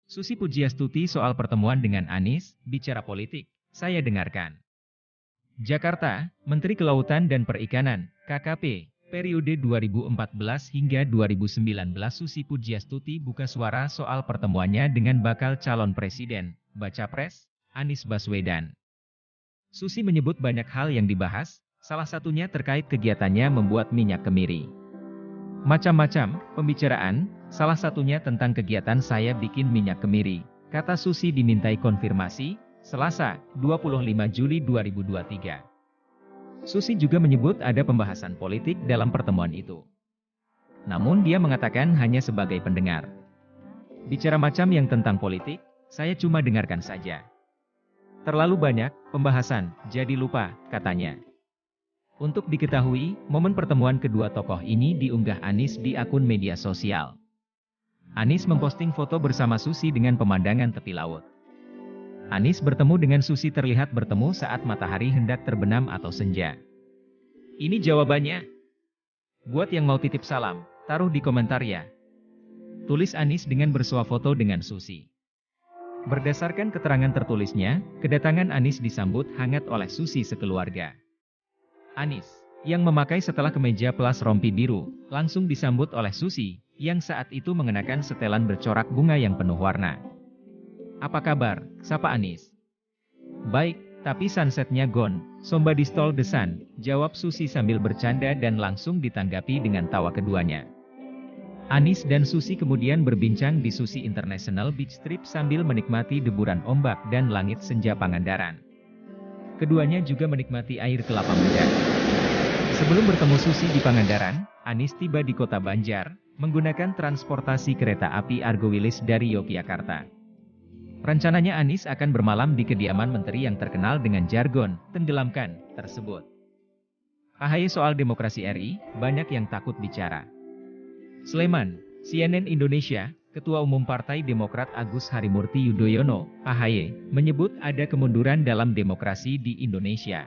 Susi Pujiastuti soal pertemuan dengan Anies, bicara politik, saya dengarkan. Jakarta, Menteri Kelautan dan Perikanan, KKP, periode 2014 hingga 2019 Susi Pujiastuti buka suara soal pertemuannya dengan bakal calon presiden, baca pres, Anies Baswedan. Susi menyebut banyak hal yang dibahas, salah satunya terkait kegiatannya membuat minyak kemiri. Macam-macam pembicaraan, salah satunya tentang kegiatan saya bikin minyak kemiri, kata Susi dimintai konfirmasi, Selasa, 25 Juli 2023. Susi juga menyebut ada pembahasan politik dalam pertemuan itu. Namun dia mengatakan hanya sebagai pendengar. Bicara macam yang tentang politik, saya cuma dengarkan saja. Terlalu banyak pembahasan, jadi lupa, katanya. Untuk diketahui, momen pertemuan kedua tokoh ini diunggah Anies di akun media sosial. Anies memposting foto bersama Susi dengan pemandangan tepi laut. Anies bertemu dengan Susi terlihat bertemu saat matahari hendak terbenam atau senja. Ini jawabannya. Buat yang mau titip salam, taruh di komentar ya. Tulis Anies dengan bersuah foto dengan Susi. Berdasarkan keterangan tertulisnya, kedatangan Anies disambut hangat oleh Susi sekeluarga. Anies, yang memakai setelah kemeja plus rompi biru, langsung disambut oleh Susi, yang saat itu mengenakan setelan bercorak bunga yang penuh warna. Apa kabar, sapa Anies. Baik, tapi sunsetnya gone, somebody stole the sun, jawab Susi sambil bercanda dan langsung ditanggapi dengan tawa keduanya. Anies dan Susi kemudian berbincang di Susi International Beach Trip sambil menikmati deburan ombak dan langit senja Pangandaran. Keduanya juga menikmati air kelapa muda. Sebelum bertemu Susi di Pangandaran, Anies tiba di kota Banjar, menggunakan transportasi kereta api Argo Wilis dari Yogyakarta. Rencananya Anies akan bermalam di kediaman menteri yang terkenal dengan jargon, tenggelamkan, tersebut. AHY soal demokrasi RI, banyak yang takut bicara. Sleman, CNN Indonesia, Ketua Umum Partai Demokrat Agus Harimurti Yudhoyono, AHY, menyebut ada kemunduran dalam demokrasi di Indonesia.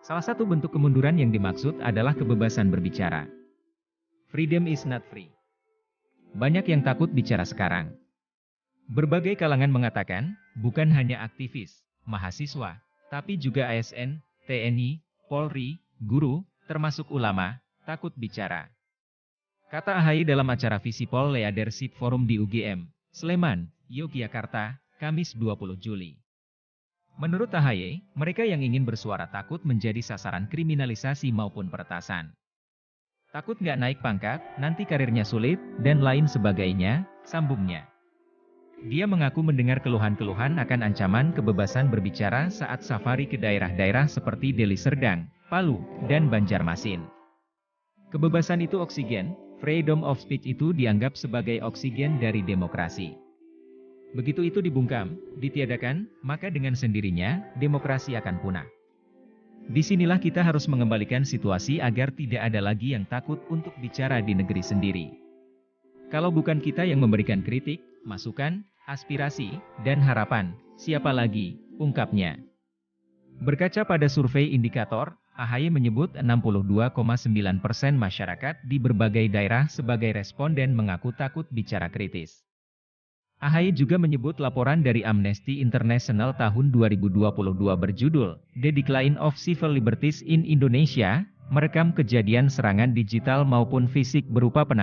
Salah satu bentuk kemunduran yang dimaksud adalah kebebasan berbicara. Freedom is not free. Banyak yang takut bicara sekarang. Berbagai kalangan mengatakan, bukan hanya aktivis, mahasiswa, tapi juga ASN, TNI, Polri, guru, termasuk ulama, takut bicara. Kata AHY dalam acara Visipol Leadership Forum di UGM, Sleman, Yogyakarta, Kamis 20 Juli. Menurut AHY, mereka yang ingin bersuara takut menjadi sasaran kriminalisasi maupun peretasan. Takut nggak naik pangkat, nanti karirnya sulit, dan lain sebagainya, sambungnya. Dia mengaku mendengar keluhan-keluhan akan ancaman kebebasan berbicara saat safari ke daerah-daerah seperti Deli Serdang, Palu, dan Banjarmasin. Kebebasan itu oksigen, freedom of speech itu dianggap sebagai oksigen dari demokrasi. Begitu itu dibungkam, ditiadakan, maka dengan sendirinya, demokrasi akan punah. Disinilah kita harus mengembalikan situasi agar tidak ada lagi yang takut untuk bicara di negeri sendiri. Kalau bukan kita yang memberikan kritik, masukan, aspirasi, dan harapan, siapa lagi, ungkapnya. Berkaca pada survei indikator, AHY menyebut 62,9% masyarakat di berbagai daerah sebagai responden mengaku takut bicara kritis. AHY juga menyebut laporan dari Amnesty International tahun 2022 berjudul The Decline of Civil Liberties in Indonesia, merekam kejadian serangan digital maupun fisik berupa penangkapan